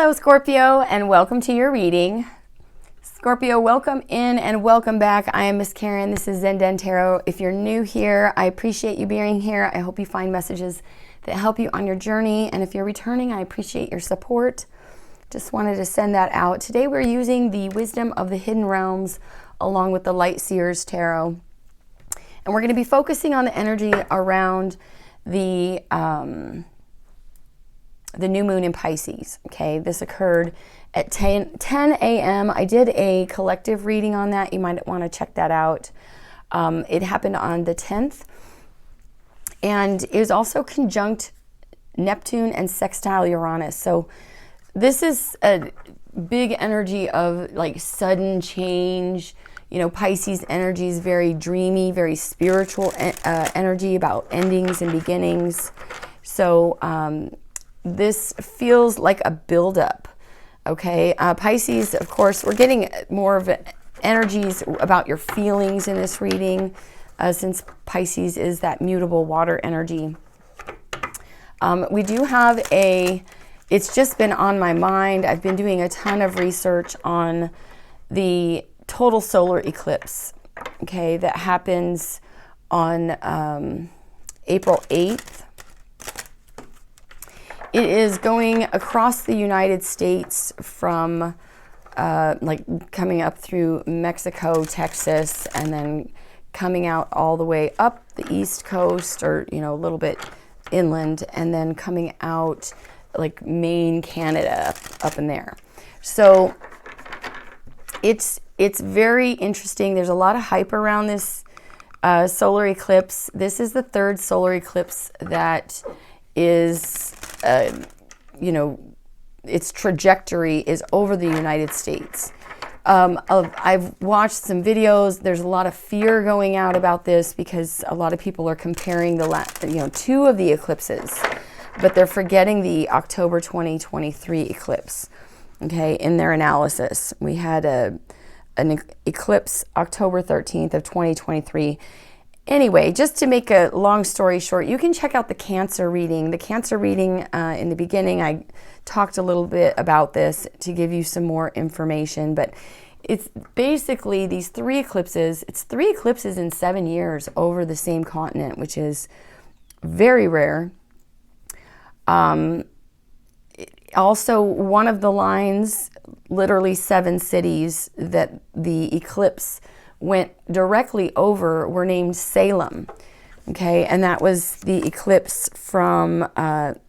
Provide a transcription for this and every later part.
Hello, Scorpio, and welcome to your reading. Scorpio, welcome in and welcome back. I am Miss Karen. This is Zen Den Tarot. If you're new here, I appreciate you being here. I hope you find messages that help you on your journey. And if you're returning, I appreciate your support. Just wanted to send that out. Today we're using the Wisdom of the Hidden Realms along with the Light Seers Tarot. And we're going to be focusing on the energy around the new moon in Pisces. Okay, this occurred at 10 a.m. I did a collective reading on that. You might want to check that out. It happened on the 10th. And it was also conjunct Neptune and sextile Uranus. So this is a big energy of like sudden change. You know, Pisces energy is very dreamy, very spiritual energy about endings and beginnings. So this feels like a buildup, okay? Pisces, of course, we're getting more of energies about your feelings in this reading, since Pisces is that mutable water energy. We do have it's just been on my mind. I've been doing a ton of research on the total solar eclipse, okay, that happens on April 8th. It is going across the United States from like coming up through Mexico, Texas, and then coming out all the way up the East Coast, or, you know, a little bit inland, and then coming out like Maine, Canada, up in there. So it's very interesting. There's a lot of hype around this solar eclipse. This is the third solar eclipse that is, you know, its trajectory is over the United States. I've watched some videos. There's a lot of fear going out about this because a lot of people are comparing two of the eclipses, but they're forgetting the October 2023 eclipse, okay, in their analysis. We had an eclipse October 13th of 2023. Anyway, just to make a long story short, you can check out the Cancer reading. The Cancer reading, in the beginning, I talked a little bit about this to give you some more information, but it's basically these three eclipses. It's 3 eclipses in 7 years over the same continent, which is very rare. Also, one of the lines, literally 7 cities that the eclipse went directly over were named Salem, okay, and that was the eclipse from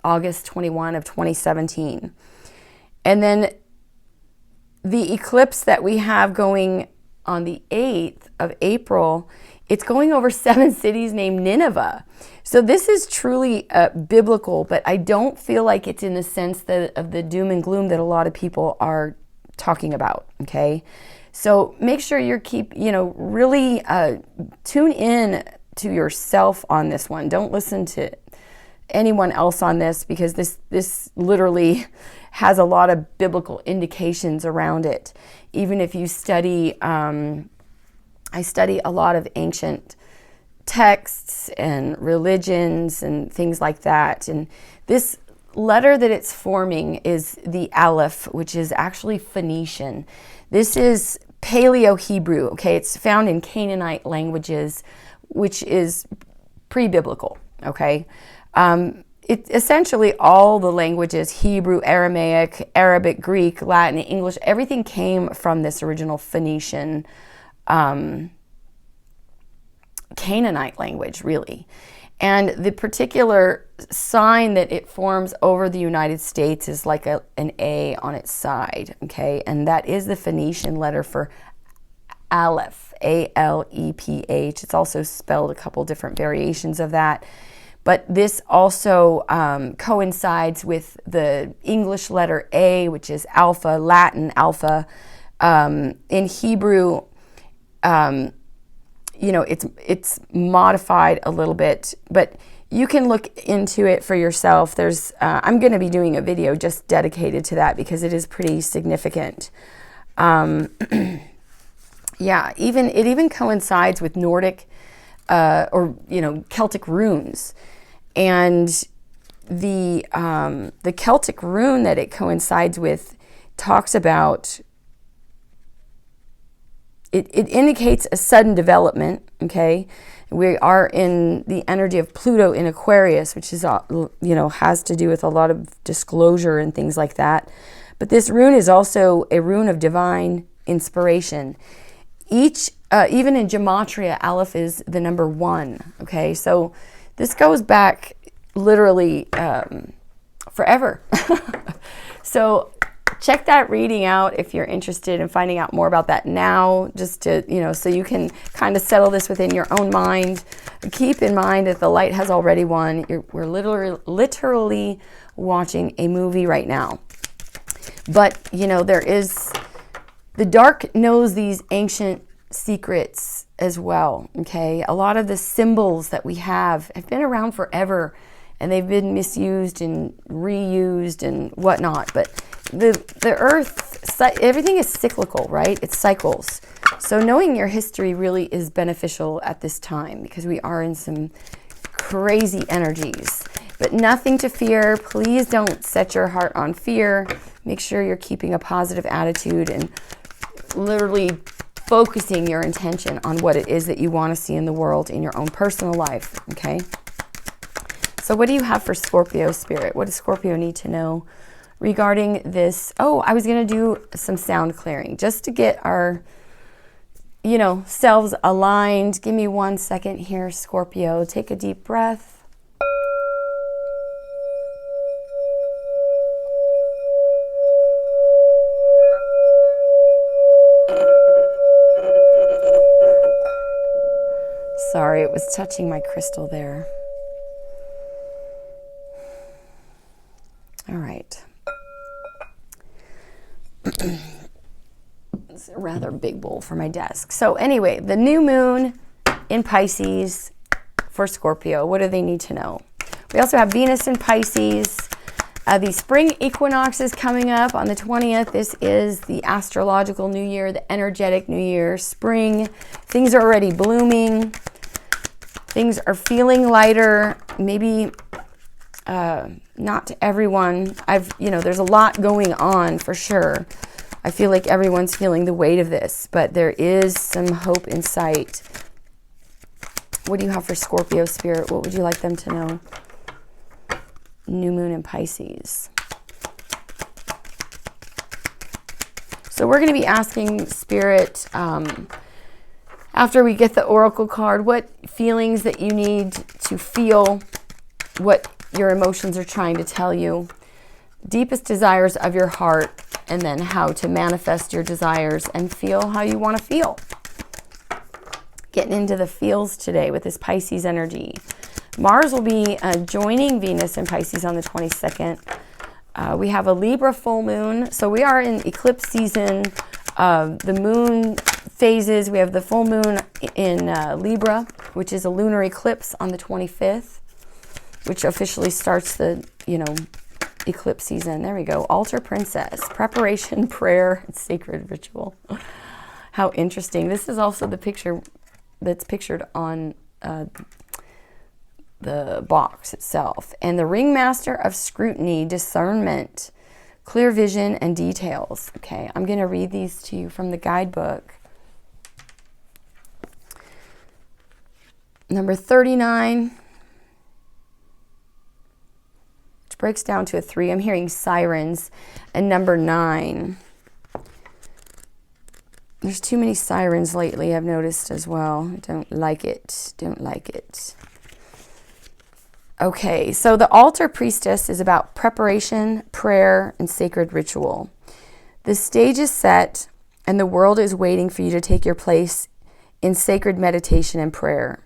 August 21 of 2017. And then the eclipse that we have going on the 8th of April, it's going over 7 cities named Nineveh. So this is truly biblical, but I don't feel like it's in the sense of the doom and gloom that a lot of people are talking about, okay? So make sure you really tune in to yourself on this one. Don't listen to anyone else on this, because this literally has a lot of biblical indications around it. Even if you study, I study a lot of ancient texts and religions and things like that. And this letter that it's forming is the Aleph, which is actually Phoenician. This is Paleo-Hebrew, okay? It's found in Canaanite languages, which is pre-biblical, okay? It essentially all the languages, Hebrew, Aramaic, Arabic, Greek, Latin, English, everything came from this original Phoenician Canaanite language, really. And the particular sign that it forms over the United States is like an A on its side, okay? And that is the Phoenician letter for Aleph, A-L-E-P-H. It's also spelled a couple different variations of that. But this also coincides with the English letter A, which is Alpha, Latin Alpha. In Hebrew, it's modified a little bit, but you can look into it for yourself. I'm going to be doing a video just dedicated to that because it is pretty significant. Yeah, it even coincides with Nordic or Celtic runes. And the Celtic rune that it coincides with talks about, it indicates a sudden development, okay? We are in the energy of Pluto in Aquarius, which is, has to do with a lot of disclosure and things like that. But this rune is also a rune of divine inspiration. Even in gematria, Aleph is the number 1, okay? So this goes back literally forever. So check that reading out if you're interested in finding out more about that now, just to, so you can kind of settle this within your own mind. Keep in mind that the light has already won. We're literally watching a movie right now. But, the dark knows these ancient secrets as well, okay? A lot of the symbols that we have been around forever, and they've been misused and reused and whatnot. But the earth, everything is cyclical, right? It cycles. So knowing your history really is beneficial at this time, because we are in some crazy energies. But nothing to fear. Please don't set your heart on fear. Make sure you're keeping a positive attitude and literally focusing your intention on what it is that you want to see in the world, in your own personal life, okay? So what do you have for Scorpio spirit? What does Scorpio need to know regarding this? Oh, I was going to do some sound clearing just to get our, selves aligned. Give me 1 second here, Scorpio. Take a deep breath. Sorry, it was touching my crystal there. All right. It's a rather big bowl for my desk. So anyway, the new moon in Pisces for Scorpio. What do they need to know? We also have Venus in Pisces. The spring equinox is coming up on the 20th. This is the astrological new year, the energetic new year, spring. Things are already blooming. Things are feeling lighter. Maybe not to everyone. There's a lot going on for sure. I feel like everyone's feeling the weight of this, but there is some hope in sight. What do you have for Scorpio spirit? What would you like them to know? New moon in Pisces. So we're going to be asking spirit, after we get the oracle card, what feelings that you need to feel, what your emotions are trying to tell you, deepest desires of your heart, and then how to manifest your desires and feel how you want to feel. Getting into the feels today with this Pisces energy. Mars will be joining Venus in Pisces on the 22nd. We have a Libra full moon. So we are in eclipse season. The moon phases. We have the full moon in Libra, which is a lunar eclipse on the 25th, which officially starts the, eclipse season. There we go. Altar Princess. Preparation, prayer, and sacred ritual. How interesting. This is also the picture that's pictured on the box itself. And the Ringmaster of Scrutiny, Discernment, Clear Vision, and Details. Okay, I'm going to read these to you from the guidebook. Number 39, which breaks down to a 3. I'm hearing sirens. And number 9. There's too many sirens lately, I've noticed as well. I don't like it. Don't like it. Okay, so the altar priestess is about preparation, prayer, and sacred ritual. The stage is set, and the world is waiting for you to take your place in sacred meditation and prayer.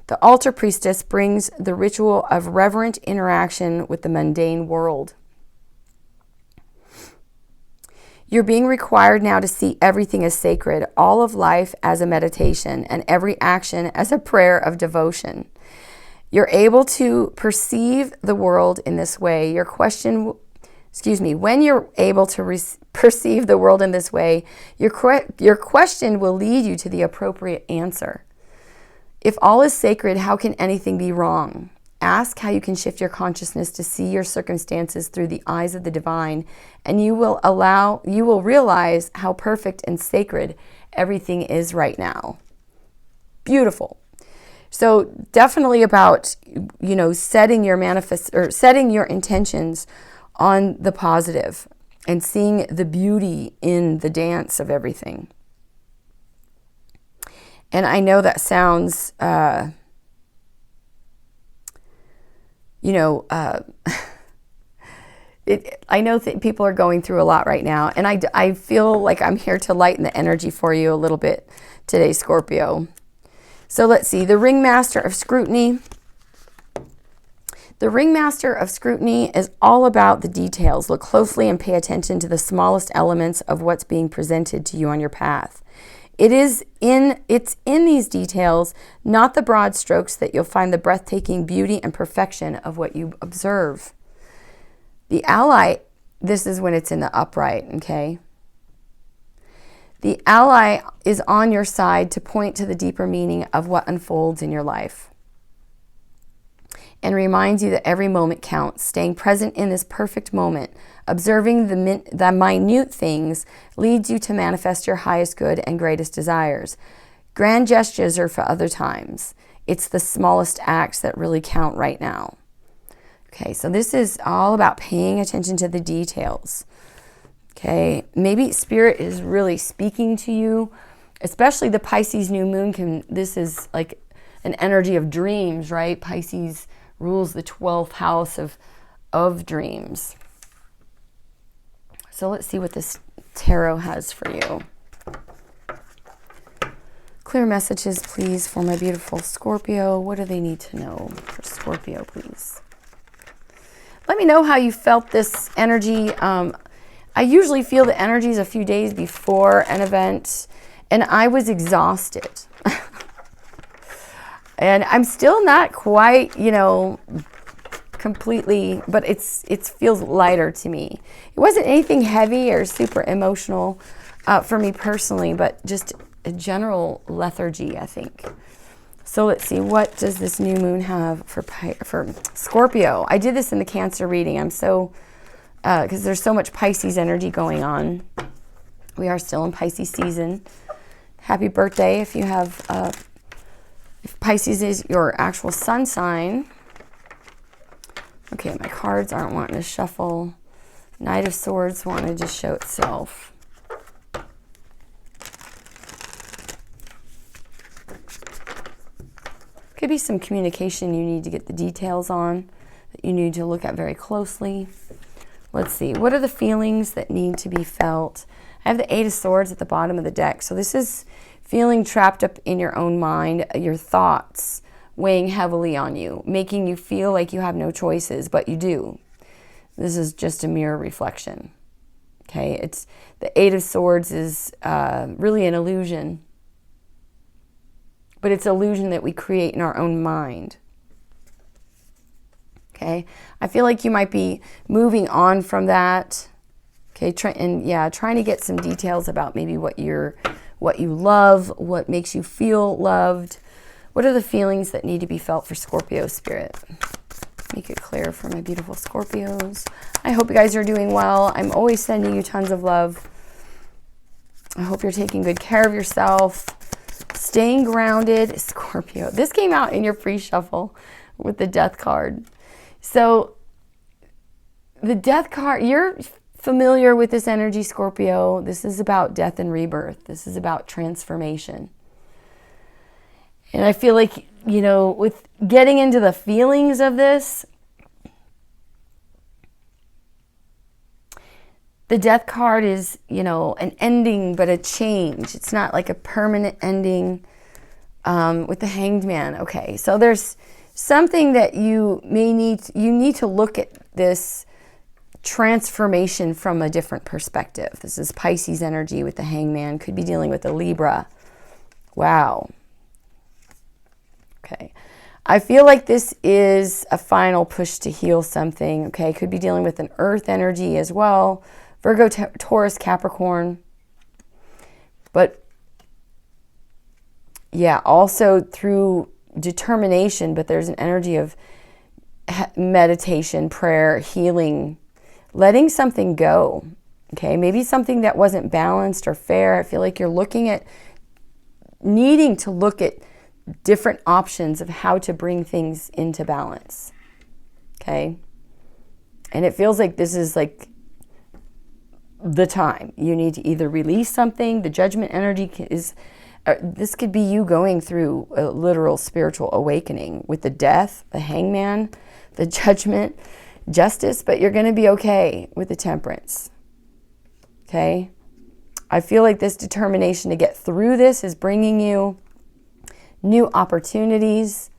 The altar priestess brings the ritual of reverent interaction with the mundane world. You're being required now to see everything as sacred, all of life as a meditation, and every action as a prayer of devotion. You're able to perceive the world in this way. When you're able to perceive the world in this way, your question will lead you to the appropriate answer. If all is sacred, how can anything be wrong? ask how you can shift your consciousness to see your circumstances through the eyes of the divine, and you will realize how perfect and sacred everything is right now. Beautiful. So definitely about, setting your intentions on the positive and seeing the beauty in the dance of everything. And I know that sounds, I know that people are going through a lot right now, and I feel like I'm here to lighten the energy for you a little bit today, Scorpio. So let's see, the Ringmaster of Scrutiny. The Ringmaster of Scrutiny is all about the details. Look closely and pay attention to the smallest elements of what's being presented to you on your path. It's in these details, not the broad strokes, that you'll find the breathtaking beauty and perfection of what you observe. The Ally, this is when it's in the upright, okay? The Ally is on your side to point to the deeper meaning of what unfolds in your life and reminds you that every moment counts. Staying present in this perfect moment, observing the minute things, leads you to manifest your highest good and greatest desires. Grand gestures are for other times. It's the smallest acts that really count right now. Okay, so this is all about paying attention to the details. Okay, maybe Spirit is really speaking to you, especially the Pisces new moon. This is like an energy of dreams, right? Pisces rules the 12th house of dreams. So let's see what this tarot has for you. Clear messages, please, for my beautiful Scorpio. What do they need to know for Scorpio, please? Let me know how you felt this energy. I usually feel the energies a few days before an event, and I was exhausted. And I'm still not quite, completely, but it feels lighter to me. It wasn't anything heavy or super emotional for me personally, but just a general lethargy, I think. So let's see, what does this new moon have for Scorpio? I did this in the Cancer reading. I'm so, because there's so much Pisces energy going on. We are still in Pisces season. Happy birthday if you have, if Pisces is your actual sun sign. Okay, my cards aren't wanting to shuffle. Knight of Swords wanting to just show itself. Could be some communication you need to get the details on, that you need to look at very closely. Let's see, what are the feelings that need to be felt? I have the Eight of Swords at the bottom of the deck. So this is feeling trapped up in your own mind, your thoughts weighing heavily on you, making you feel like you have no choices, but you do. This is just a mirror reflection. Okay, it's the Eight of Swords is really an illusion, but it's an illusion that we create in our own mind. Okay, I feel like you might be moving on from that. Okay, trying to get some details about maybe what you love, what makes you feel loved. What are the feelings that need to be felt for Scorpio spirit? Make it clear for my beautiful Scorpios. I hope you guys are doing well. I'm always sending you tons of love. I hope you're taking good care of yourself. Staying grounded, Scorpio. This came out in your pre-shuffle with the Death card. So the Death card, you're familiar with this energy, Scorpio. This is about death and rebirth. This is about transformation. And I feel like, with getting into the feelings of this, the Death card is, an ending, but a change. It's not like a permanent ending with the Hanged Man. Okay, so there's something that you need to look at this transformation from a different perspective. This is Pisces energy with the Hanged Man. Could be dealing with a Libra. Wow. Okay. I feel like this is a final push to heal something. Okay. Could be dealing with an Earth energy as well. Virgo, Taurus, Capricorn. But yeah, also through determination, but there's an energy of meditation, prayer, healing, letting something go. Okay, maybe something that wasn't balanced or fair. I feel like you're needing to look at different options of how to bring things into balance. Okay, and it feels like this is like the time. You need to either release something. The judgment energy is, this could be you going through a literal spiritual awakening with the death, the hangman, the judgment, justice, but you're going to be okay with the temperance. Okay? I feel like this determination to get through this is bringing you new opportunities.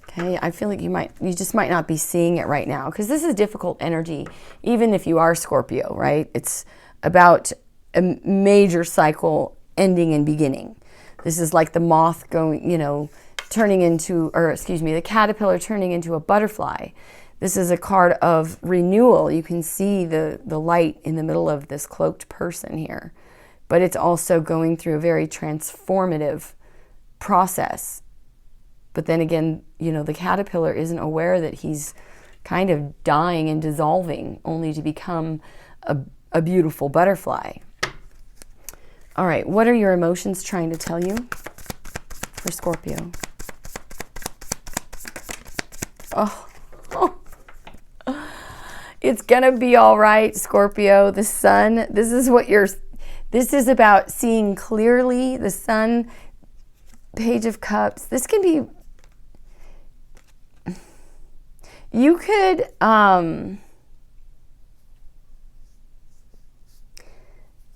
Okay, I feel like you just might not be seeing it right now because this is difficult energy, even if you are Scorpio, right? It's about a major cycle ending and beginning. This is like the moth going, turning into, the caterpillar turning into a butterfly. This is a card of renewal. You can see the light in the middle of this cloaked person here, but it's also going through a very transformative process. But then again, the caterpillar isn't aware that he's kind of dying and dissolving only to become a beautiful butterfly. All right, what are your emotions trying to tell you for Scorpio? Oh. It's gonna be all right, Scorpio. The sun, this is about seeing clearly. The sun, Page of Cups. This can be, you could,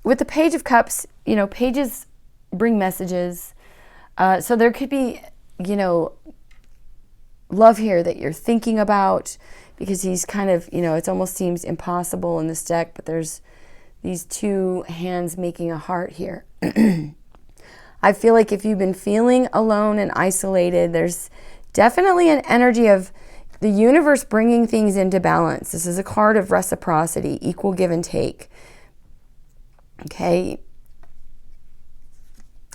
with the Page of Cups, pages bring messages. So there could be, love here that you're thinking about, because he's kind of, it almost seems impossible in this deck, but there's these two hands making a heart here. I feel like if you've been feeling alone and isolated, there's definitely an energy of the universe bringing things into balance. This is a card of reciprocity, equal give and take. Okay.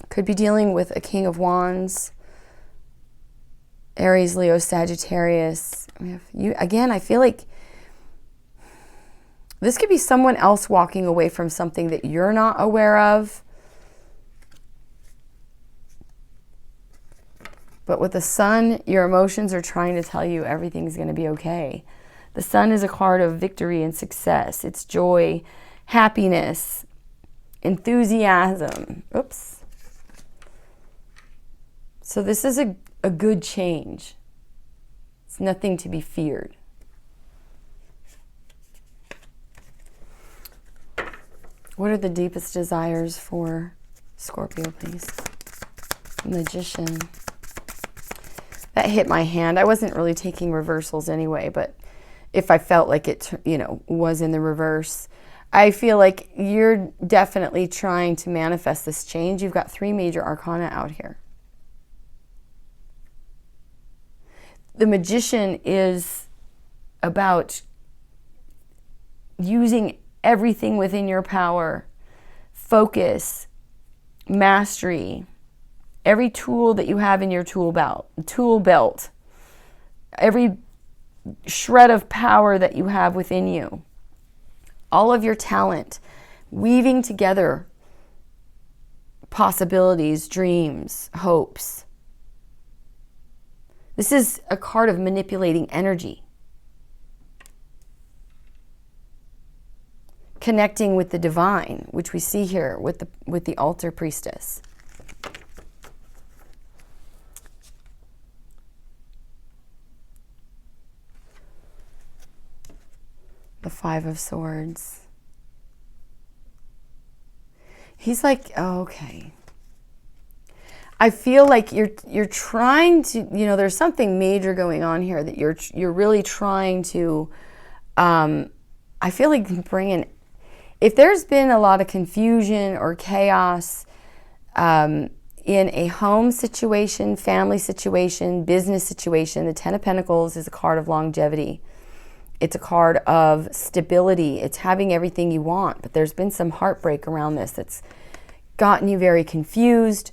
Could be dealing with a King of Wands, Aries, Leo, Sagittarius. Again, I feel like this could be someone else walking away from something that you're not aware of. But with the sun, your emotions are trying to tell you everything's going to be okay. The sun is a card of victory and success. It's joy, happiness, enthusiasm. Oops. So this is a good change. It's nothing to be feared. What are the deepest desires for Scorpio, please? Magician. That hit my hand. I wasn't really taking reversals anyway, but if I felt like it, was in the reverse, I feel like you're definitely trying to manifest this change. You've got 3 major arcana out here. The Magician is about using everything within your power, focus, mastery, every tool that you have in your tool belt, every shred of power that you have within you, all of your talent, weaving together possibilities, dreams, hopes. This is a card of manipulating energy. Connecting with the divine, which we see here with the altar priestess. The 5 of Swords. He's like, oh, okay. I feel like you're trying to, there's something major going on here that you're really trying to, I feel like bring in, if there's been a lot of confusion or chaos in a home situation, family situation, business situation, the 10 of Pentacles is a card of longevity. It's a card of stability. It's having everything you want, but there's been some heartbreak around this that's gotten you very confused.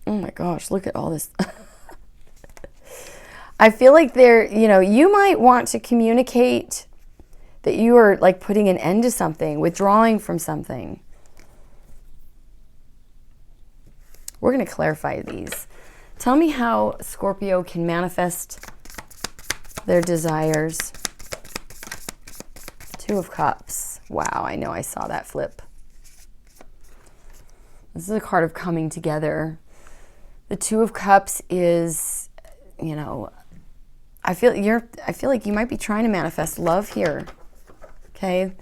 Oh my gosh, look at all this. I feel like you might want to communicate that you are like putting an end to something, withdrawing from something. We're going to clarify these. Tell me how Scorpio can manifest their desires. Two of Cups. Wow, I know I saw that flip. This is a card of coming together. The Two of Cups is, I feel like you might be trying to manifest love here. Okay?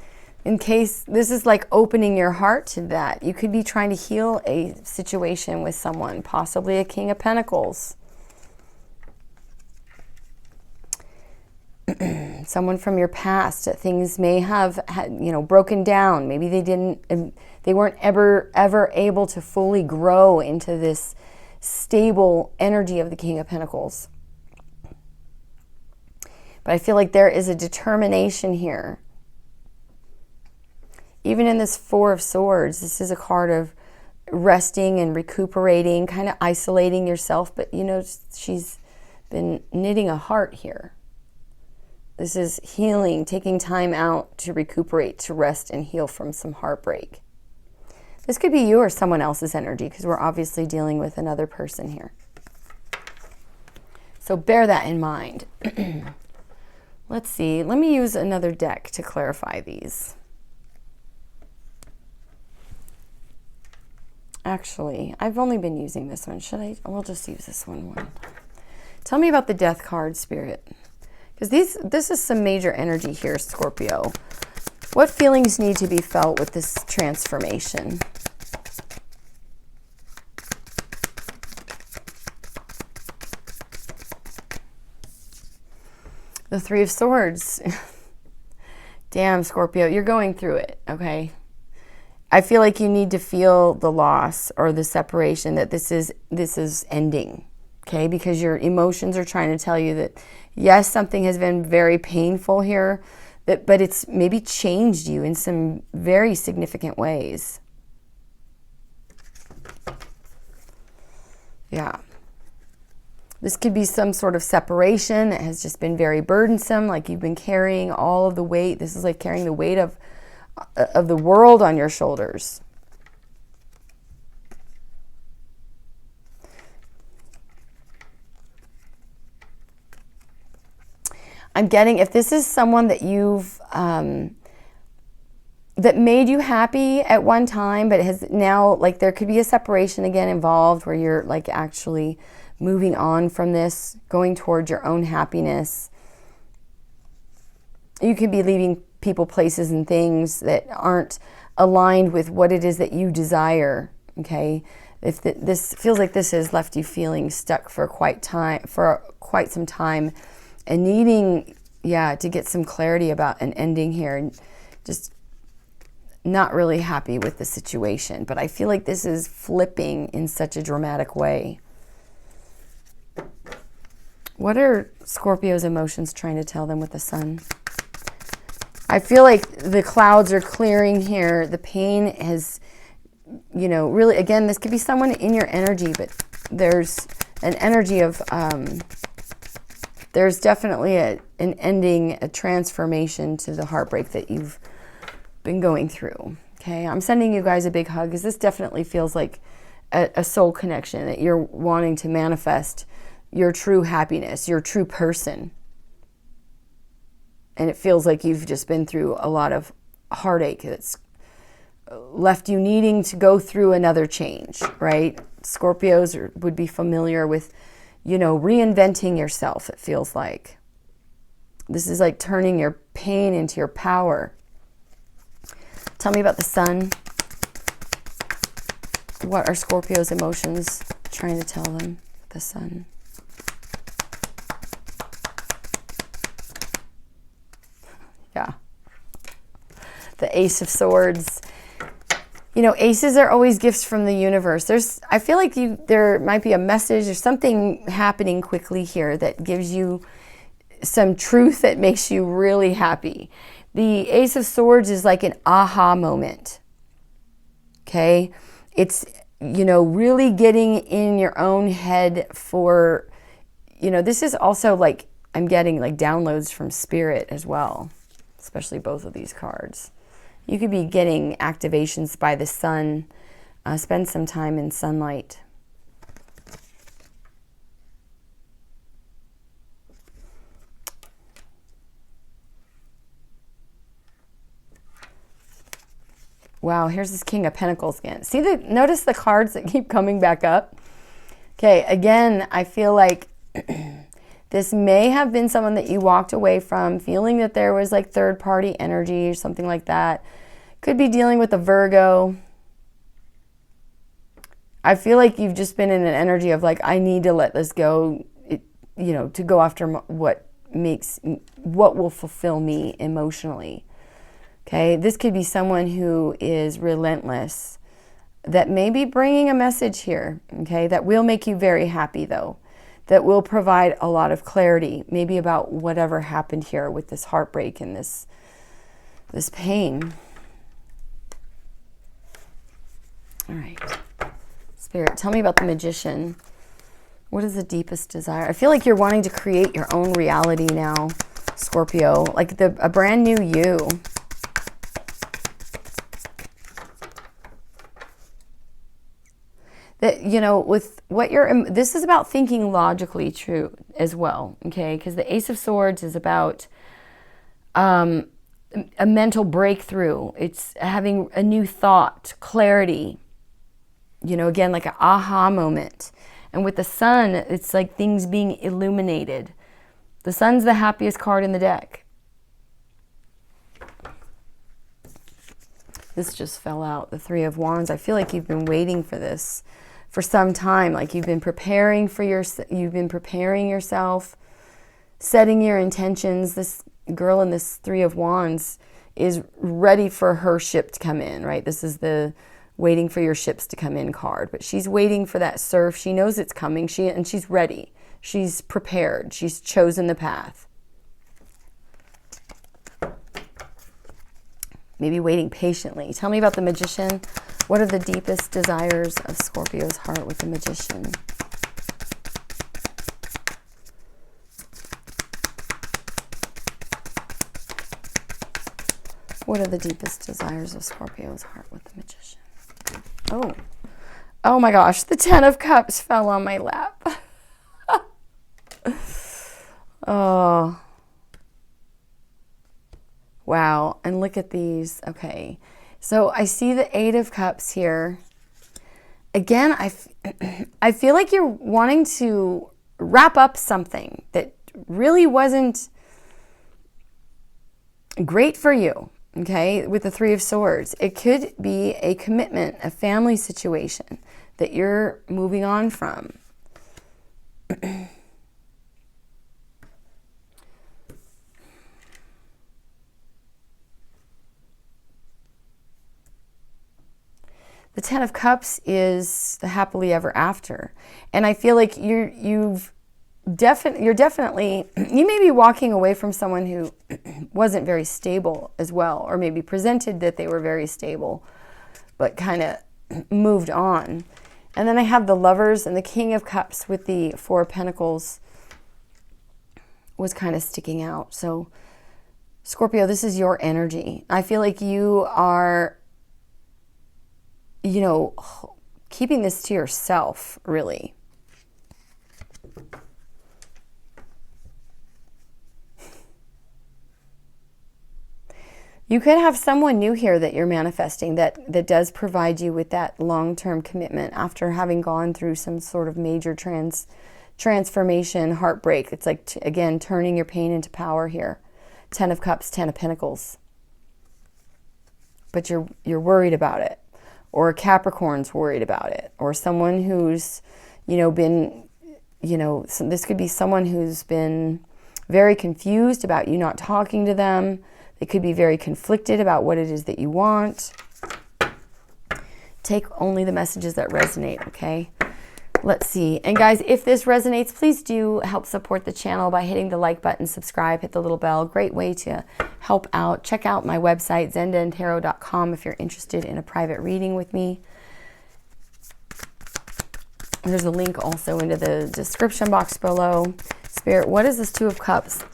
In case this is like opening your heart to that. You could be trying to heal a situation with someone, possibly a King of Pentacles. Someone from your past that things may have broken down. Maybe they weren't ever able to fully grow into this stable energy of the King of Pentacles. But I feel like there is a determination here. Even in this Four of Swords, this is a card of resting and recuperating, kind of isolating yourself. But, she's been knitting a heart here. This is healing, taking time out to recuperate, to rest and heal from some heartbreak. This could be you or someone else's energy, because we're obviously dealing with another person here. So bear that in mind. Let's see. Let me use another deck to clarify these. Actually, I've only been using this one. We'll just use this one. Tell me about the Death card, Spirit. Because this is some major energy here, Scorpio. What feelings need to be felt with this transformation? The Three of Swords. Damn, Scorpio, you're going through it, okay? I feel like you need to feel the loss or the separation, that this is ending, okay? Because your emotions are trying to tell you that, yes, something has been very painful here, but it's maybe changed you in some very significant ways. Yeah. This could be some sort of separation that has just been very burdensome, like you've been carrying all of the weight. This is like carrying the weight of the world on your shoulders. I'm getting, if this is someone that you've, that made you happy at one time, but has now, like there could be a separation again involved where you're like actually moving on from this, going towards your own happiness. You could be leaving people, places, and things that aren't aligned with what it is that you desire, okay? If this feels like this has left you feeling stuck for quite some time and needing, to get some clarity about an ending here, and just not really happy with the situation. But I feel like this is flipping in such a dramatic way. What are Scorpio's emotions trying to tell them with the Sun? I feel like the clouds are clearing here. The pain has, really, again, this could be someone in your energy, but there's an energy of, there's definitely an ending, a transformation to the heartbreak that you've been going through. Okay, I'm sending you guys a big hug, because this definitely feels like a soul connection, that you're wanting to manifest your true happiness, your true person. And it feels like you've just been through a lot of heartache that's left you needing to go through another change, right? Scorpios would be familiar with, reinventing yourself, it feels like. This is like turning your pain into your power. Tell me about the Sun. What are Scorpio's emotions trying to tell them? The Sun. Yeah. The Ace of Swords. Aces are always gifts from the universe. I feel like there might be a message or something happening quickly here that gives you some truth that makes you really happy. The Ace of Swords is like an aha moment. Okay? It's you know, really getting in your own head for, you know, this is also like, I'm getting like downloads from spirit as well, especially both of these cards. You could be getting activations by the sun. Spend some time in sunlight. Wow, here's this King of Pentacles again. See, notice the cards that keep coming back up? Okay, again, I feel like this may have been someone that you walked away from, feeling that there was like third-party energy or something like that. Could be dealing with a Virgo. I feel like you've just been in an energy of like, I need to let this go, you know, to go after what will fulfill me emotionally. Okay, this could be someone who is relentless, that may be bringing a message here, okay, that will make you very happy though, that will provide a lot of clarity, maybe about whatever happened here with this heartbreak and this pain. All right, Spirit, tell me about the Magician. What is the deepest desire? I feel like you're wanting to create your own reality now, Scorpio, like a brand new you. That, you know, with what this is about thinking logically true as well, okay? Because the Ace of Swords is about a mental breakthrough. It's having a new thought, clarity, you know, again, like an aha moment. And with the Sun, it's like things being illuminated. The Sun's the happiest card in the deck. This just fell out, the Three of Wands. I feel like you've been waiting for this for some time. Like you've been preparing for yourself, setting your intentions. This girl in this Three of Wands is ready for her ship to come in, right? This is the waiting for your ships to come in card, but she's waiting for that surf. She knows it's coming. And she's ready. She's prepared. She's chosen the path. Maybe waiting patiently. Tell me about the Magician. What are the deepest desires of Scorpio's heart with the Magician? What are the deepest desires of Scorpio's heart with the Magician? Oh my gosh, the Ten of Cups fell on my lap. Oh. Wow, and look at these. Okay, so I see the Eight of Cups here. Again, I feel like you're wanting to wrap up something that really wasn't great for you, okay, with the Three of Swords. It could be a commitment, a family situation that you're moving on from. The Ten of Cups is the happily ever after. And I feel like you may be walking away from someone who wasn't very stable as well, or maybe presented that they were very stable, but kind of moved on. And then I have the Lovers and the King of Cups with the Four of Pentacles was kind of sticking out. So Scorpio, this is your energy. I feel like you are, you know, keeping this to yourself, really. You could have someone new here that you're manifesting that does provide you with that long-term commitment after having gone through some sort of major transformation, heartbreak. It's like, again, turning your pain into power here. Ten of Cups, Ten of Pentacles. But you're worried about it. Or Capricorn's worried about it, or someone who's, you know, been, you know, this could be someone who's been very confused about you not talking to them. They could be very conflicted about what it is that you want. Take only the messages that resonate, okay? Let's see. And guys, if this resonates, please do help support the channel by hitting the like button, subscribe, hit the little bell. Great way to help out. Check out my website, ZenDenTarot.com, if you're interested in a private reading with me. There's a link also into the description box below. Spirit, what is this Two of Cups?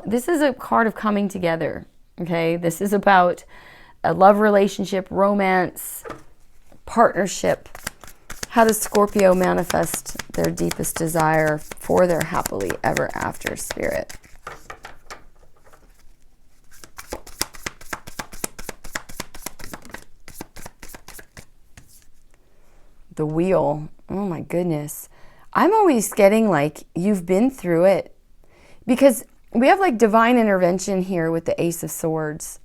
This is a card of coming together, okay? This is about a love relationship, romance, partnership. How does Scorpio manifest their deepest desire for their happily ever after, Spirit? The Wheel. Oh my goodness. I'm always getting like, you've been through it. Because we have like divine intervention here with the Ace of Swords.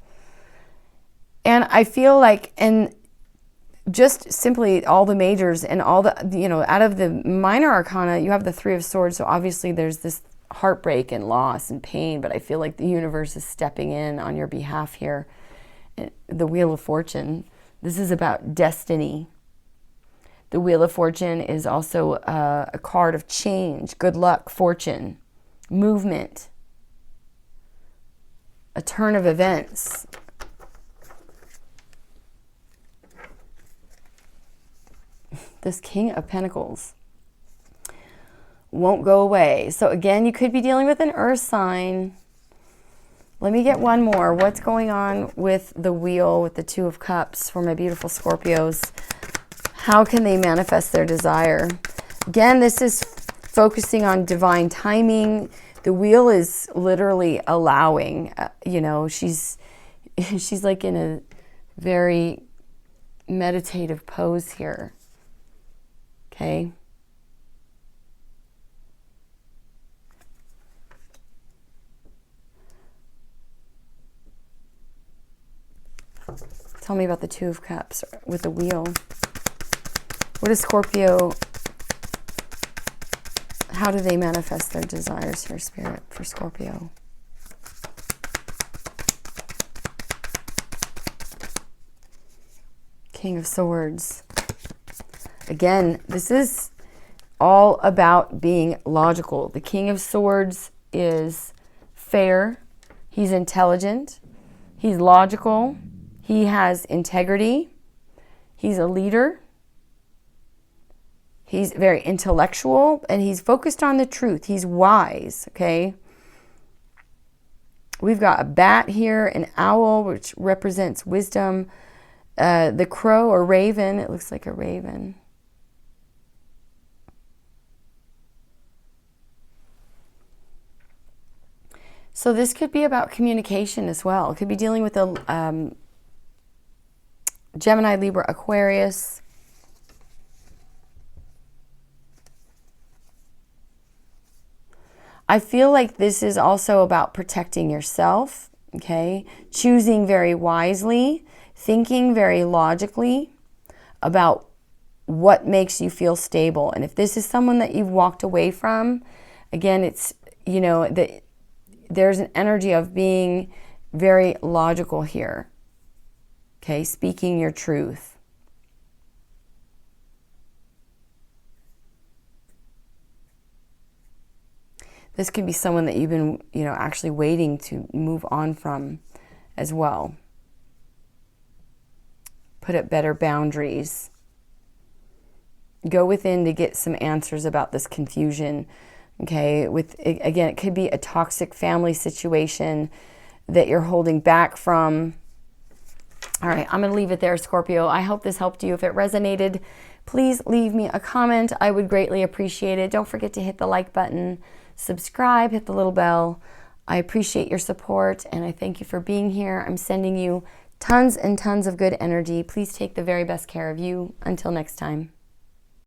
And I feel like, and just simply all the majors and all the, you know, out of the minor arcana, you have the Three of Swords. So obviously there's this heartbreak and loss and pain, but I feel like the universe is stepping in on your behalf here. The Wheel of Fortune. This is about destiny. The Wheel of Fortune is also a card of change, good luck, fortune, movement, a turn of events. This King of Pentacles won't go away. So again, you could be dealing with an earth sign. Let me get one more. What's going on with the Wheel, with the Two of Cups for my beautiful Scorpios? How can they manifest their desire? Again, this is focusing on divine timing. The Wheel is literally allowing, you know, she's like in a very meditative pose here. Okay. Tell me about the Two of Cups with the Wheel. What is Scorpio? How do they manifest their desires here, Spirit, for Scorpio? King of Swords. Again, this is all about being logical. The King of Swords is fair. He's intelligent. He's logical. He has integrity. He's a leader. He's very intellectual, and he's focused on the truth. He's wise, okay? We've got a bat here, an owl, which represents wisdom. The crow or raven, it looks like a raven. So this could be about communication as well. It could be dealing with a Gemini, Libra, Aquarius. I feel like this is also about protecting yourself, okay? Choosing very wisely, thinking very logically about what makes you feel stable. And if this is someone that you've walked away from, again, it's, you know, there's an energy of being very logical here, okay? Speaking your truth. This could be someone that you've been, you know, actually waiting to move on from as well. Put up better boundaries. Go within to get some answers about this confusion. Okay, again, it could be a toxic family situation that you're holding back from. All right, I'm going to leave it there, Scorpio. I hope this helped you. If it resonated, please leave me a comment. I would greatly appreciate it. Don't forget to hit the like button, subscribe, hit the little bell. I appreciate your support, and I thank you for being here. I'm sending you tons and tons of good energy. Please take the very best care of you. Until next time.